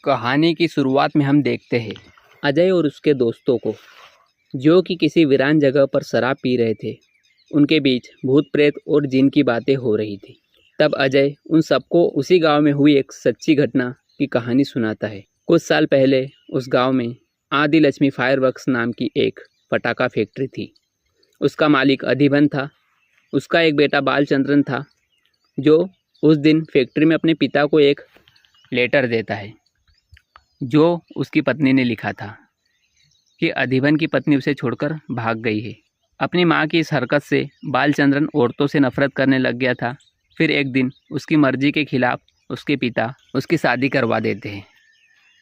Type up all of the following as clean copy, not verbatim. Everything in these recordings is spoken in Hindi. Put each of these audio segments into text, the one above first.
कहानी की शुरुआत में हम देखते हैं अजय और उसके दोस्तों को, जो कि किसी वीरान जगह पर शराब पी रहे थे। उनके बीच भूत प्रेत और जिन की बातें हो रही थी। तब अजय उन सबको उसी गांव में हुई एक सच्ची घटना की कहानी सुनाता है। कुछ साल पहले उस गांव में आदि लक्ष्मी फायरवर्क्स नाम की एक पटाखा फैक्ट्री थी। उसका मालिक अधिबन था। उसका एक बेटा बालचंद्रन था, जो उस दिन फैक्ट्री में अपने पिता को एक लेटर देता है, जो उसकी पत्नी ने लिखा था कि अधिबन की पत्नी उसे छोड़कर भाग गई है। अपनी माँ की इस हरकत से बालचंद्रन औरतों से नफरत करने लग गया था। फिर एक दिन उसकी मर्जी के खिलाफ उसके पिता उसकी शादी करवा देते हैं।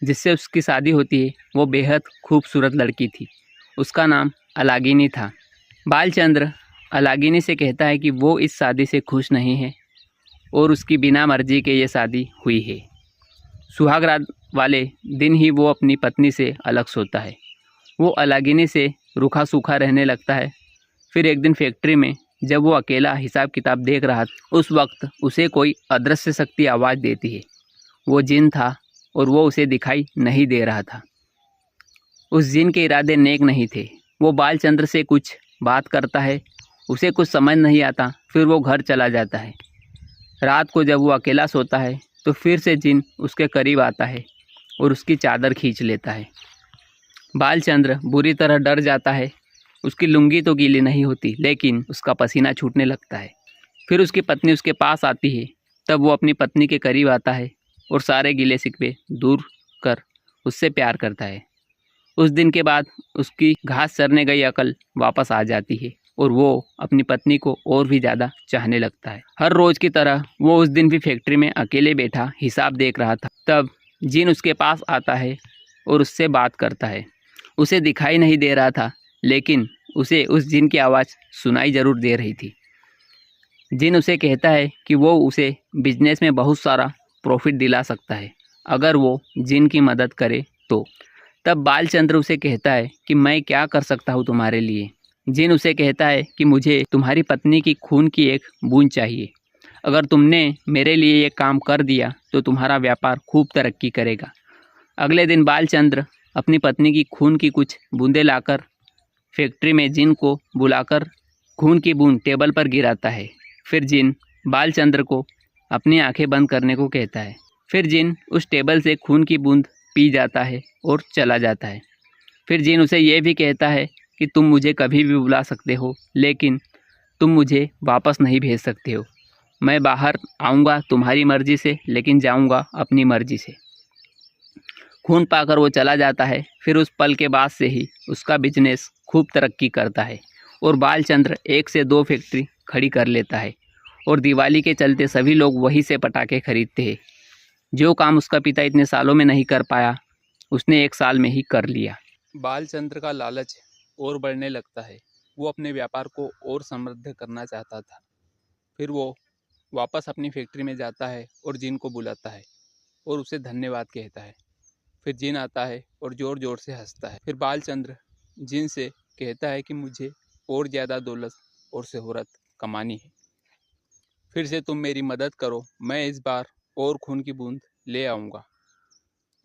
जिससे उसकी शादी होती है वो बेहद खूबसूरत लड़की थी। उसका नाम अलागिनी था। बालचंद्र अलागिनी से कहता है कि वो इस शादी से खुश नहीं है और उसकी बिना मर्जी के ये शादी हुई है। सुहागरात वाले दिन ही वो अपनी पत्नी से अलग सोता है। वो अलागिनी से रूखा सूखा रहने लगता है। फिर एक दिन फैक्ट्री में जब वो अकेला हिसाब किताब देख रहा था, उस वक्त उसे कोई अदृश्य शक्ति आवाज़ देती है। वो जिन था और वो उसे दिखाई नहीं दे रहा था। उस जिन के इरादे नेक नहीं थे। वो बालचंद्र से कुछ बात करता है, उसे कुछ समझ नहीं आता। फिर वो घर चला जाता है। रात को जब वो अकेला सोता है तो फिर से जिन उसके करीब आता है और उसकी चादर खींच लेता है। बालचंद्र बुरी तरह डर जाता है। उसकी लुंगी तो गीली नहीं होती, लेकिन उसका पसीना छूटने लगता है। फिर उसकी पत्नी उसके पास आती है। तब वो अपनी पत्नी के करीब आता है और सारे गिले शिकवे दूर कर उससे प्यार करता है। उस दिन के बाद उसकी घास चरने गई अकल वापस आ जाती है और वो अपनी पत्नी को और भी ज़्यादा चाहने लगता है। हर रोज़ की तरह वो उस दिन भी फैक्ट्री में अकेले बैठा हिसाब देख रहा था। तब जिन उसके पास आता है और उससे बात करता है। उसे दिखाई नहीं दे रहा था, लेकिन उसे उस जिन की आवाज़ सुनाई ज़रूर दे रही थी। जिन उसे कहता है कि वो उसे बिजनेस में बहुत सारा प्रॉफिट दिला सकता है अगर वो जिन की मदद करे तो। तब बालचंद्र उसे कहता है कि मैं क्या कर सकता हूँ तुम्हारे लिए। जिन उसे कहता है कि मुझे तुम्हारी पत्नी की खून की एक बूंद चाहिए। अगर तुमने मेरे लिए ये काम कर दिया तो तुम्हारा व्यापार खूब तरक्की करेगा। अगले दिन बालचंद्र अपनी पत्नी की खून की कुछ बूंदें लाकर फैक्ट्री में जिन को बुलाकर खून की बूंद टेबल पर गिराता है। फिर जिन बालचंद्र को अपनी आंखें बंद करने को कहता है। फिर जिन उस टेबल से खून की बूंद पी जाता है और चला जाता है। फिर जिन उसे यह भी कहता है कि तुम मुझे कभी भी बुला सकते हो, लेकिन तुम मुझे वापस नहीं भेज सकते हो। मैं बाहर आऊँगा तुम्हारी मर्जी से, लेकिन जाऊँगा अपनी मर्जी से। खून पाकर वो चला जाता है। फिर उस पल के बाद से ही उसका बिजनेस खूब तरक्की करता है और बालचंद्र 1 से 2 फैक्ट्री खड़ी कर लेता है और दिवाली के चलते सभी लोग वहीं से पटाखे खरीदते हैं। जो काम उसका पिता इतने सालों में नहीं कर पाया, उसने 1 साल में ही कर लिया। बालचंद्र का लालच और बढ़ने लगता है। वो अपने व्यापार को और समृद्ध करना चाहता था। फिर वो वापस अपनी फैक्ट्री में जाता है और जिन को बुलाता है और उसे धन्यवाद कहता है। फिर जिन आता है और ज़ोर ज़ोर से हंसता है। फिर बालचंद्र जिन से कहता है कि मुझे और ज़्यादा दौलत और शोहरत कमानी है। फिर से तुम मेरी मदद करो, मैं इस बार और खून की बूंद ले आऊँगा।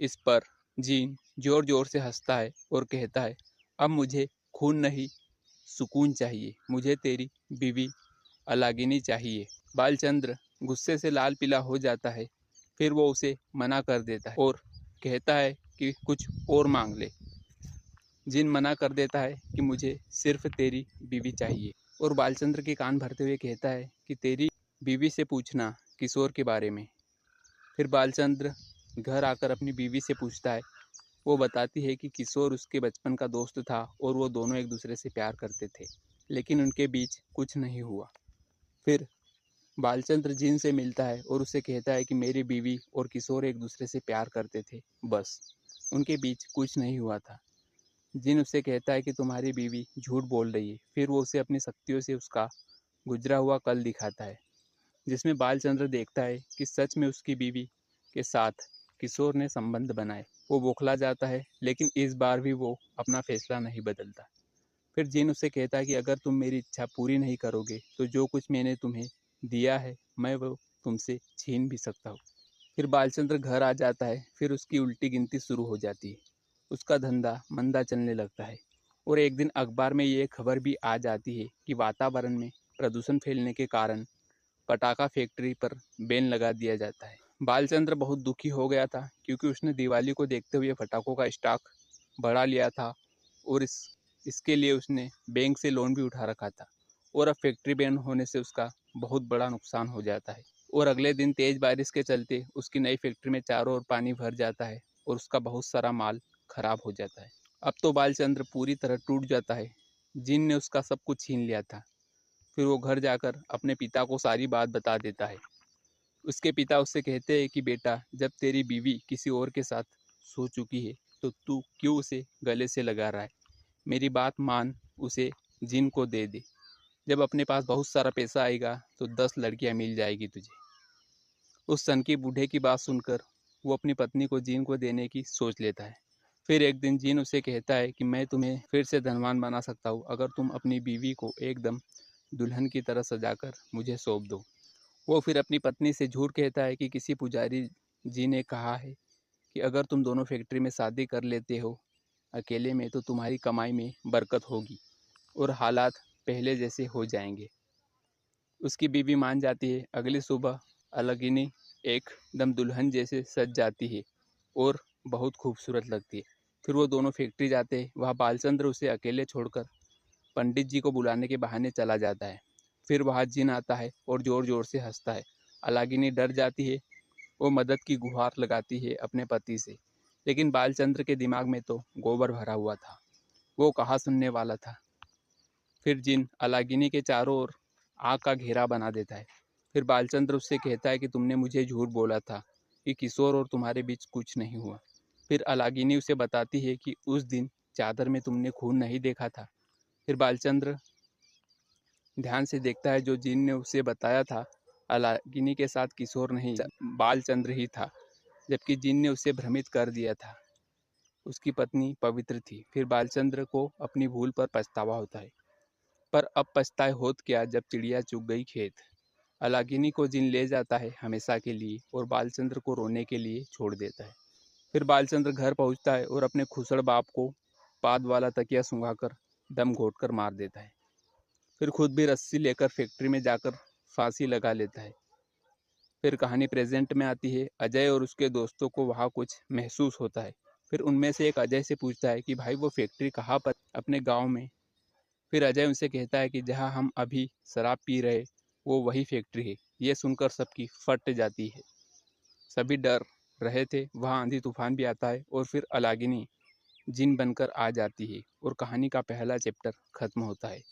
इस पर जिन ज़ोर ज़ोर से हंसता है और कहता है, अब मुझे खून नहीं सुकून चाहिए। मुझे तेरी बीवी अलागिनी चाहिए। बालचंद्र गुस्से से लाल पीला हो जाता है। फिर वो उसे मना कर देता है और कहता है कि कुछ और मांग ले। जिन मना कर देता है कि मुझे सिर्फ तेरी बीवी चाहिए और बालचंद्र के कान भरते हुए कहता है कि तेरी बीवी से पूछना किशोर के बारे में। फिर बालचंद्र घर आकर अपनी बीवी से पूछता है। वो बताती है कि किशोर उसके बचपन का दोस्त था और वो दोनों एक दूसरे से प्यार करते थे, लेकिन उनके बीच कुछ नहीं हुआ। फिर बालचंद्र जिन से मिलता है और उसे कहता है कि मेरी बीवी और किशोर एक दूसरे से प्यार करते थे, बस उनके बीच कुछ नहीं हुआ था। जिन उससे कहता है कि तुम्हारी बीवी झूठ बोल रही है। फिर वो उसे अपनी शक्तियों से उसका गुजरा हुआ कल दिखाता है, जिसमें बालचंद्र देखता है कि सच में उसकी बीवी के साथ किशोर ने संबंध बनाए। वो बौखला जाता है, लेकिन इस बार भी वो अपना फैसला नहीं बदलता। फिर जिन उससे कहता है कि अगर तुम मेरी इच्छा पूरी नहीं करोगे तो जो कुछ मैंने तुम्हें दिया है मैं वो तुमसे छीन भी सकता हूँ। फिर बालचंद्र घर आ जाता है। फिर उसकी उल्टी गिनती शुरू हो जाती है। उसका धंधा मंदा चलने लगता है और एक दिन अखबार में ये खबर भी आ जाती है कि वातावरण में प्रदूषण फैलने के कारण पटाखा फैक्ट्री पर बैन लगा दिया जाता है। बालचंद्र बहुत दुखी हो गया था क्योंकि उसने दिवाली को देखते हुए पटाखों का स्टॉक बढ़ा लिया था और इसके लिए उसने बैंक से लोन भी उठा रखा था और अब फैक्ट्री बैन होने से उसका बहुत बड़ा नुकसान हो जाता है। और अगले दिन तेज बारिश के चलते उसकी नई फैक्ट्री में चारों ओर पानी भर जाता है और उसका बहुत सारा माल खराब हो जाता है। अब तो बालचंद्र पूरी तरह टूट जाता है। जिन ने उसका सब कुछ छीन लिया था। फिर वो घर जाकर अपने पिता को सारी बात बता देता है। उसके पिता उससे कहते हैं कि बेटा, जब तेरी बीवी किसी और के साथ सो चुकी है तो तू क्यों उसे गले से लगा रहा है। मेरी बात मान, उसे जिन को दे दे। जब अपने पास बहुत सारा पैसा आएगा तो 10 लड़कियां मिल जाएगी तुझे। उस सनकी बूढ़े की बात सुनकर वो अपनी पत्नी को जीन को देने की सोच लेता है। फिर एक दिन जीन उसे कहता है कि मैं तुम्हें फिर से धनवान बना सकता हूँ अगर तुम अपनी बीवी को एकदम दुल्हन की तरह सजाकर मुझे सौंप दो। वो फिर अपनी पत्नी से झूठ कहता है कि किसी पुजारी जी ने कहा है कि अगर तुम दोनों फैक्ट्री में शादी कर लेते हो अकेले में तो तुम्हारी कमाई में बरकत होगी और हालात पहले जैसे हो जाएंगे। उसकी बीवी मान जाती है। अगली सुबह अलगिनी एकदम दुल्हन जैसे सज जाती है और बहुत खूबसूरत लगती है। फिर वो दोनों फैक्ट्री जाते हैं। वहाँ बालचंद्र उसे अकेले छोड़कर पंडित जी को बुलाने के बहाने चला जाता है। फिर वहाँ जिन आता है और ज़ोर ज़ोर से हंसता है। अलागिनी डर जाती है। वो मदद की गुहार लगाती है अपने पति से, लेकिन बालचंद्र के दिमाग में तो गोबर भरा हुआ था। वो कहाँ सुनने वाला था। फिर जिन अलागिनी के चारों ओर आग का घेरा बना देता है। फिर बालचंद्र उससे कहता है कि तुमने मुझे झूठ बोला था कि किशोर और तुम्हारे बीच कुछ नहीं हुआ। फिर अलागिनी उसे बताती है कि उस दिन चादर में तुमने खून नहीं देखा था। फिर बालचंद्र ध्यान से देखता है। जो जिन ने उसे बताया था अलागिनी के साथ किशोर नहीं बालचंद्र ही था, जबकि जिन ने उसे भ्रमित कर दिया था। उसकी पत्नी पवित्र थी। फिर बालचंद्र को अपनी भूल पर पछतावा होता है, पर अब पछताए होत क्या जब चिड़िया चुग गई खेत। अलागिनी को जिन ले जाता है हमेशा के लिए और बालचंद्र को रोने के लिए छोड़ देता है। फिर बालचंद्र घर पहुंचता है और अपने खुसड़ बाप को पाद वाला तकिया सूंघाकर दम घोटकर मार देता है। फिर खुद भी रस्सी लेकर फैक्ट्री में जाकर फांसी लगा लेता है। फिर कहानी प्रेजेंट में आती है। अजय और उसके दोस्तों को वहाँ कुछ महसूस होता है। फिर उनमें से एक अजय से पूछता है कि भाई वो फैक्ट्री कहाँ पर। अपने गांव में। फिर अजय उनसे कहता है कि जहाँ हम अभी शराब पी रहे वो वही फैक्ट्री है। ये सुनकर सबकी फट जाती है। सभी डर रहे थे। वहाँ आंधी तूफान भी आता है और फिर अलागिनी जिन बनकर आ जाती है और कहानी का पहला चैप्टर खत्म होता है।